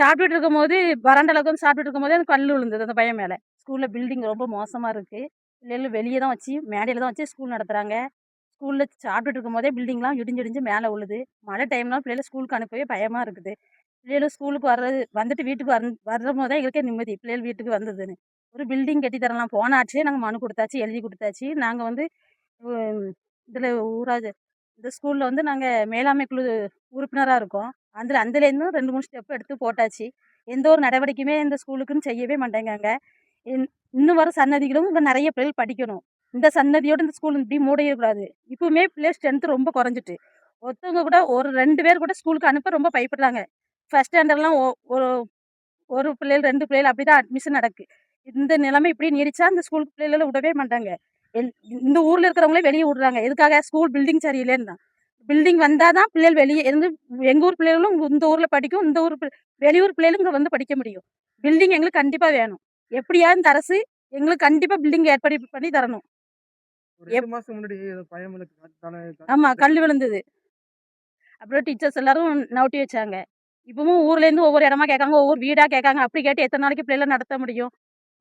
சாப்பிட்டுட்டு இருக்கும்போது வராண்டால உட்காந்து சாப்பிட்டுட்டு இருக்கும்போதே அந்த கல் விழுந்தது அந்த பையன் மேலே. ஸ்கூலில் பில்டிங் ரொம்ப மோசமாக இருக்குது. பிள்ளைகள் வெளியே தான் வச்சு மேடையில் தான் வச்சு ஸ்கூல் நடத்துகிறாங்க. ஸ்கூலில் சாப்பிட்டுட்டு இருக்கும்போதே பில்டிங்லாம் இடிஞ்சு இடிஞ்சு மேலே விழுது. மழை டைம்லாம் பிள்ளைகளை ஸ்கூலுக்கு அனுப்பவே பயமாக இருக்குது. பிள்ளைகளும் ஸ்கூலுக்கு வந்துட்டு வீட்டுக்கு வரும்போது தான் எங்களுக்கே நிம்மதி. பிள்ளைகள் வீட்டுக்கு வந்ததுன்னு. ஒரு பில்டிங் கட்டி தரலாம். போன ஆட்சியே நாங்கள் மனு கொடுத்தாச்சு, எழுதி கொடுத்தாச்சு. நாங்கள் வந்து இதில் ஊராட்சி இந்த ஸ்கூலில் வந்து நாங்கள் மேலாண்மை குழு உறுப்பினராக இருக்கோம். அதுலேருந்தும் 2, 3 ஸ்டெப் எடுத்து போட்டாச்சு. எந்த ஒரு நடவடிக்கையுமே இந்த ஸ்கூலுக்குன்னு செய்யவே மாட்டேங்காங்க. இன்னும் வர சன்னதிகளும் இங்கே நிறைய பிள்ளைகள் படிக்கணும். இந்த சன்னதியோட இந்த ஸ்கூல் இப்படி மூடிடக்கூடாது. இப்பவுமே பிள்ளை ஸ்ட்ரென்த் ரொம்ப குறைஞ்சிட்டு. ஒருத்தவங்க கூட ஒரு 2 பேர் கூட ஸ்கூலுக்கு அனுப்ப ரொம்ப பயப்படுறாங்க. ஃபர்ஸ்ட் ஸ்டாண்டர்ட்லாம் ஒரு ஒரு பிள்ளைகள் 2 பிள்ளைகள் அப்படி தான் அட்மிஷன் நடக்கு. இந்த நிலைமை இப்படி நீடிச்சா இந்த ஸ்கூலுக்கு பிள்ளைகள விடவே மாட்டாங்க. இந்த ஊர்ல இருக்கிறவங்களே வெளியே விடுறாங்க. எதுக்காக? ஸ்கூல் பில்டிங் சரியில்லைன்னு தான். பில்டிங் வந்தா தான் பிள்ளைகள் வெளியே இருந்து எங்க ஊர் பிள்ளைகளும் இந்த ஊர்ல படிக்கும். இந்த ஊர் வெளியூர் பிள்ளைகளும் இங்க வந்து படிக்க முடியும். பில்டிங் எங்களுக்கு கண்டிப்பா வேணும். எப்படியாவது இந்த அரசு எங்களுக்கு கண்டிப்பா பில்டிங் ஏற்பாடு பண்ணி தரணும். ஒரு 2 மாசம் முன்னாடி பையன் ஆமா, கல் விழுந்தது. அப்புறம் டீச்சர்ஸ் எல்லாரும் நவுட்டி வச்சாங்க. இப்பவும் ஊர்லேருந்து ஒவ்வொரு இடமா கேட்காங்க, ஒவ்வொரு வீடா கேட்காங்க. அப்படி கேட்டு எத்தனை நாளைக்கு பிள்ளைகள நடத்த முடியும்?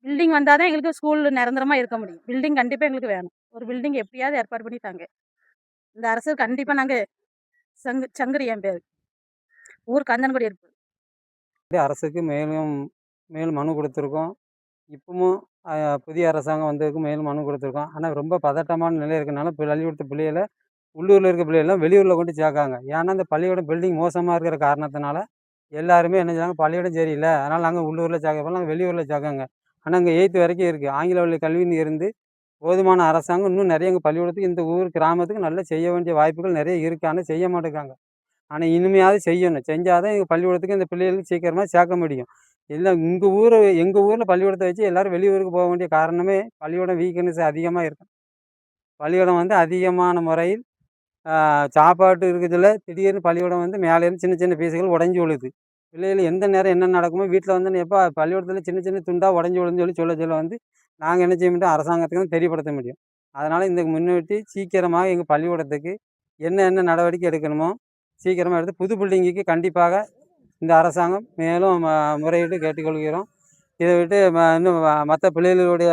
பில்டிங் வந்தா தான் எங்களுக்கு ஸ்கூல் நிரந்தரமா இருக்க முடியும். பில்டிங் கண்டிப்பா எங்களுக்கு வேணும். ஒரு பில்டிங் எப்படியாவது ஏற்பாடு பண்ணி தாங்க. இந்த அரசு கண்டிப்பா நாங்க சங்கரி என் பேரு. ஊர் கந்தன்குடி இருக்கு. அரசுக்கு மேலும் மேலும் மனு கொடுத்துருக்கோம். இப்பவும் புதிய அரசாங்கம் வந்ததுக்கு மேலும் மனு கொடுத்துருக்கோம். ஆனால் ரொம்ப பதட்டமான நிலை இருக்கனால பள்ளிக்கூடத்து பிள்ளைகளை உள்ளூரில் இருக்க பிள்ளைகள்லாம் வெளியூரில் கொண்டு சேர்க்காங்க. ஏன்னா இந்த பள்ளிக்கூடம் பில்டிங் மோசமாக இருக்கிற காரணத்தினால எல்லாருமே என்ன செய்றாங்க, பள்ளிக்கூடம் சரியில்லை, அதனால் நாங்கள் உள்ளூரில் சேர்க்க நாங்கள் வெளியூரில் சேர்க்காங்க. ஆனால் இங்கே 8th வரைக்கும் இருக்குது. ஆங்கில வழி கல்வின்னு இருந்து போதுமான அரசாங்கம் இன்னும் நிறைய எங்கள் பள்ளிக்கூடத்துக்கு இந்த ஊர் கிராமத்துக்கு நல்லா செய்ய வேண்டிய வாய்ப்புகள் நிறைய இருக்குது. ஆனால் செய்ய மாட்டேங்காங்க. ஆனால் இனிமையாவது செய்யணும். செஞ்சால் தான் எங்கள் பள்ளிக்கூடத்துக்கு இந்த பிள்ளைகளுக்கு சீக்கிரமாக சேர்க்க முடியும். இல்லை எங்கள் ஊரில் பள்ளிக்கூடத்தை வச்சு எல்லோரும் வெளியூருக்கு போக வேண்டிய காரணமே பள்ளிக்கூடம் வீக்னஸ் அதிகமாக இருக்கும். பள்ளிக்கூடம் வந்து அதிகமான முறையில் சாப்பாட்டு இருக்குதுல திடீர்னு பள்ளிக்கூடம் வந்து மேலேருந்து சின்ன சின்ன பீஸுகள் உடஞ்சி விழுது. பிள்ளைகள் எந்த நேரம் என்ன நடக்குமோ வீட்டில் வந்து எப்போ பள்ளிக்கூடத்தில் சின்ன சின்ன துண்டாக உடஞ்சி விழுதுன்னு சொல்ல வந்து நாங்கள் என்ன செய்ய முடியும், அரசாங்கத்துக்கு தான் தெரியப்படுத்த முடியும். அதனால் இந்த முன்னிட்டு சீக்கிரமாக எங்கள் பள்ளிக்கூடத்துக்கு என்ன நடவடிக்கை எடுக்கணுமோ சீக்கிரமாக எடுத்து புது பில்டிங்குக்கு கண்டிப்பாக இந்த அரசாங்கம் மேலும் முறையிட்டு கேட்டுக்கொள்கிறோம். இதை விட்டு இன்னும் மற்ற பிள்ளைகளுடைய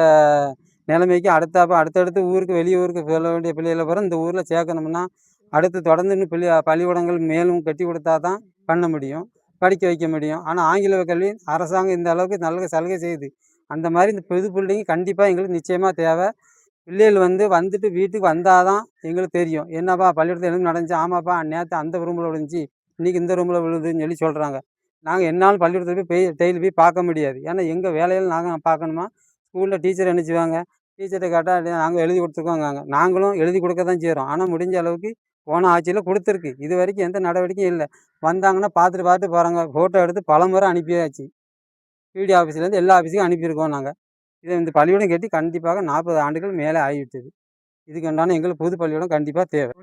நிலைமைக்கு அடுத்தடுத்து ஊருக்கு வெளியூருக்கு செல்ல வேண்டிய பிள்ளைகளை பூரா இந்த ஊரில் சேர்க்கணும்னா அடுத்து தொடர்ந்து இன்னும் பள்ளிக்கூடங்கள் மேலும் கட்டி கொடுத்தா தான் பண்ண முடியும், படிக்க வைக்க முடியும். ஆனால் ஆங்கில கல்வி அரசாங்கம் இந்த அளவுக்கு நல்ல சலுகை செய்யுது. அந்த மாதிரி இந்த புது பில்டிங் கண்டிப்பாக எங்களுக்கு நிச்சயமாக தேவை. பிள்ளைகள் வந்துட்டு வீட்டுக்கு வந்தால் தான் எங்களுக்கு தெரியும், என்னப்பா பள்ளிக்கூடத்தில் எதுவும் நடந்துச்சு, ஆமாப்பா நேற்று அந்த ரூமில் விழுந்துச்சு, இன்றைக்கி இந்த ரூமில் விழுதுன்னு சொல்கிறாங்க. நாங்கள் என்னாலும் பள்ளிக்கூடத்தில் போய் டெய்லி போய் பார்க்க முடியாது. ஏன்னா எங்கள் வேலையில் நாங்கள் பார்க்கணுமா. ஸ்கூலில் டீச்சர் என்ன செய்வாங்க, டீச்சர்கிட்ட கேட்டால் நாங்கள் எழுதி கொடுத்துருக்கோங்காங்க. நாங்களும் எழுதி கொடுக்க தான் செய்கிறோம். ஆனால் முடிஞ்ச அளவுக்கு போன ஆட்சியில் கொடுத்துருக்கு. இது வரைக்கும் எந்த நடவடிக்கையும் இல்லை. வந்தாங்கன்னா பார்த்துட்டு போகிறாங்க. ஃபோட்டோ எடுத்து பலமுறை அனுப்பியாச்சு. பிடி ஆஃபீஸ்லேருந்து எல்லா ஆஃபீஸுக்கும் அனுப்பியிருக்கோம் நாங்கள். இதை இந்த பள்ளிக்கூடம் கட்டி கண்டிப்பாக 40 ஆண்டுகள் மேலே ஆகிவிட்டது. இதுக்கு உண்டான எங்களுக்கு புது பள்ளிக்கூடம் கண்டிப்பாக தேவை.